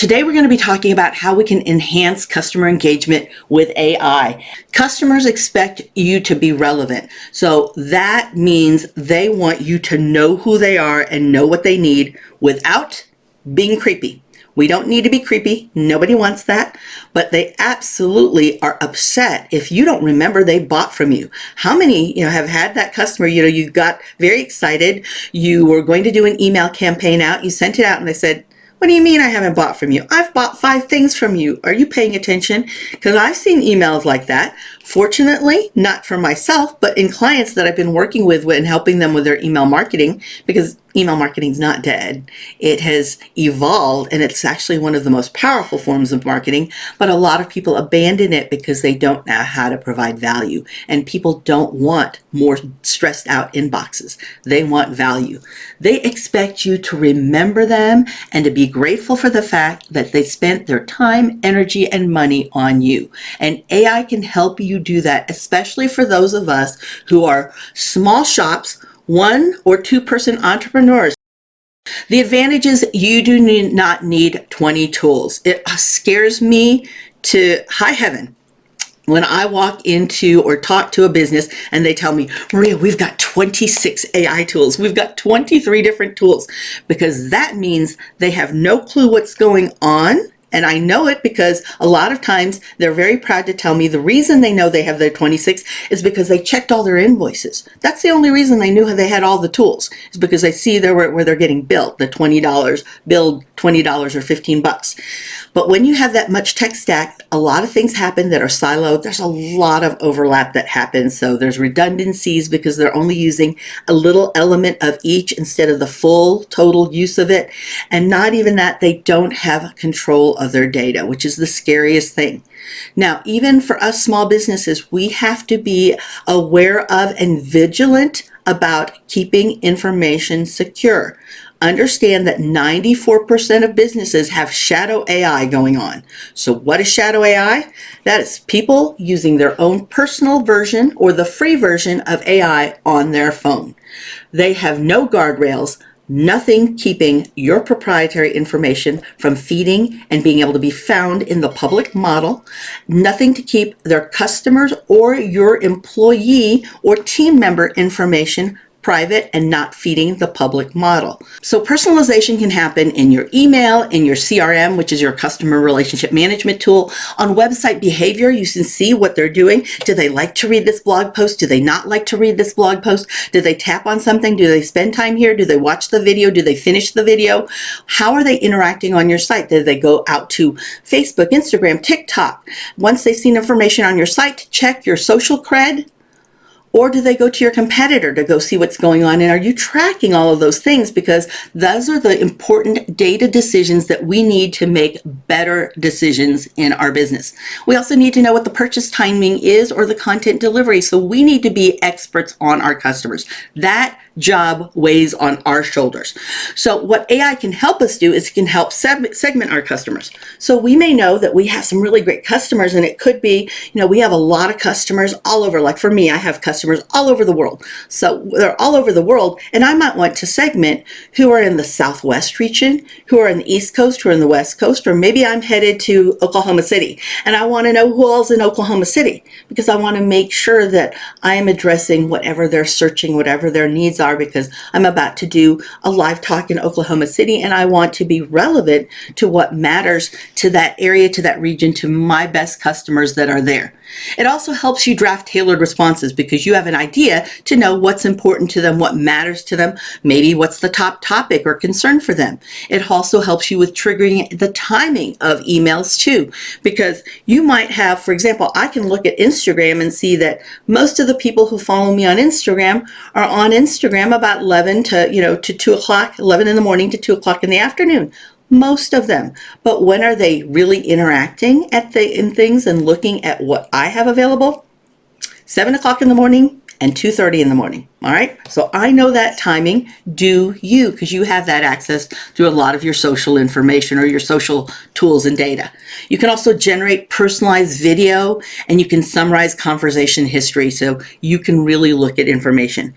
Today we're going to be talking about how we can enhance customer engagement with AI. Customers expect you to be relevant. So that means they want you to know who they are and know what they need without being creepy. We don't need to be creepy. Nobody wants that. But they absolutely are upset if you don't remember they bought from you. How many, have had that customer, you got very excited. You were going to do an email campaign out. You sent it out and they said, "What do you mean I haven't bought from you? I've bought 5 things from you. Are you paying attention?" Because I've seen emails like that. Fortunately, not for myself, but in clients that I've been working with and helping them with their email marketing, because email marketing is not dead. It has evolved, and it's actually one of the most powerful forms of marketing, but a lot of people abandon it because they don't know how to provide value, and people don't want more stressed out inboxes. They want value. They expect you to remember them and to be grateful for the fact that they spent their time, energy, and money on you. And AI can help you do that, especially for those of us who are small shops, 1 or 2 person entrepreneurs. The advantage is you do not need 20 tools. It scares me to high heaven when I walk into or talk to a business and they tell me, "Maria, we've got 26 AI tools. We've got 23 different tools," because that means they have no clue what's going on. And I know it because a lot of times they're very proud to tell me the reason they know they have their 26 is because they checked all their invoices. That's the only reason they knew they had all the tools, is because they see where they're getting billed, the $20, billed $20 or $15. But when you have that much tech stack, a lot of things happen that are siloed. There's a lot of overlap that happens. So there's redundancies because they're only using a little element of each instead of the full total use of it. And not even that, they don't have control of their data, which is the scariest thing. Now, even for us small businesses, we have to be aware of and vigilant about keeping information secure. Understand that 94% of businesses have shadow AI going on. So what is shadow AI? That is people using their own personal version or the free version of AI on their phone. They have no guardrails, nothing keeping your proprietary information from feeding and being able to be found in the public model, nothing to keep their customers or your employee or team member information private and not feeding the public model. So personalization can happen in your email, in your CRM, which is your customer relationship management tool. On website behavior, you can see what they're doing. Do they like to read this blog post? Do they not like to read this blog post? Do they tap on something? Do they spend time here? Do they watch the video? Do they finish the video? How are they interacting on your site? Do they go out to Facebook, Instagram, TikTok? Once they've seen information on your site, check your social cred. Or do they go to your competitor to go see what's going on? And are you tracking all of those things? Because those are the important data decisions that we need to make better decisions in our business. We also need to know what the purchase timing is or the content delivery. So we need to be experts on our customers. That job weighs on our shoulders. So what AI can help us do is it can help segment our customers. So we may know that we have some really great customers, and it could be, we have a lot of customers all over. Like for me, I have customers all over the world. So they're all over the world, and I might want to segment who are in the Southwest region, who are in the East Coast, who are in the West Coast, or maybe I'm headed to Oklahoma City, and I want to know who all's in Oklahoma City, because I want to make sure that I am addressing whatever they're searching, whatever their needs are, because I'm about to do a live talk in Oklahoma City and I want to be relevant to what matters to that area, to that region, to my best customers that are there. It also helps you draft tailored responses because you have an idea to know what's important to them, what matters to them, maybe what's the top topic or concern for them. It also helps you with triggering the timing of emails too, because you might have, for example, I can look at Instagram and see that most of the people who follow me on Instagram are on Instagram about 11 to 2 o'clock, 11 in the morning to 2 o'clock in the afternoon. Most of them. But when are they really interacting in things and looking at what I have available? 7 o'clock in the morning and 2:30 in the morning. All right. So I know that timing. Do you? Because you have that access through a lot of your social information or your social tools and data. You can also generate personalized video, and you can summarize conversation history so you can really look at information.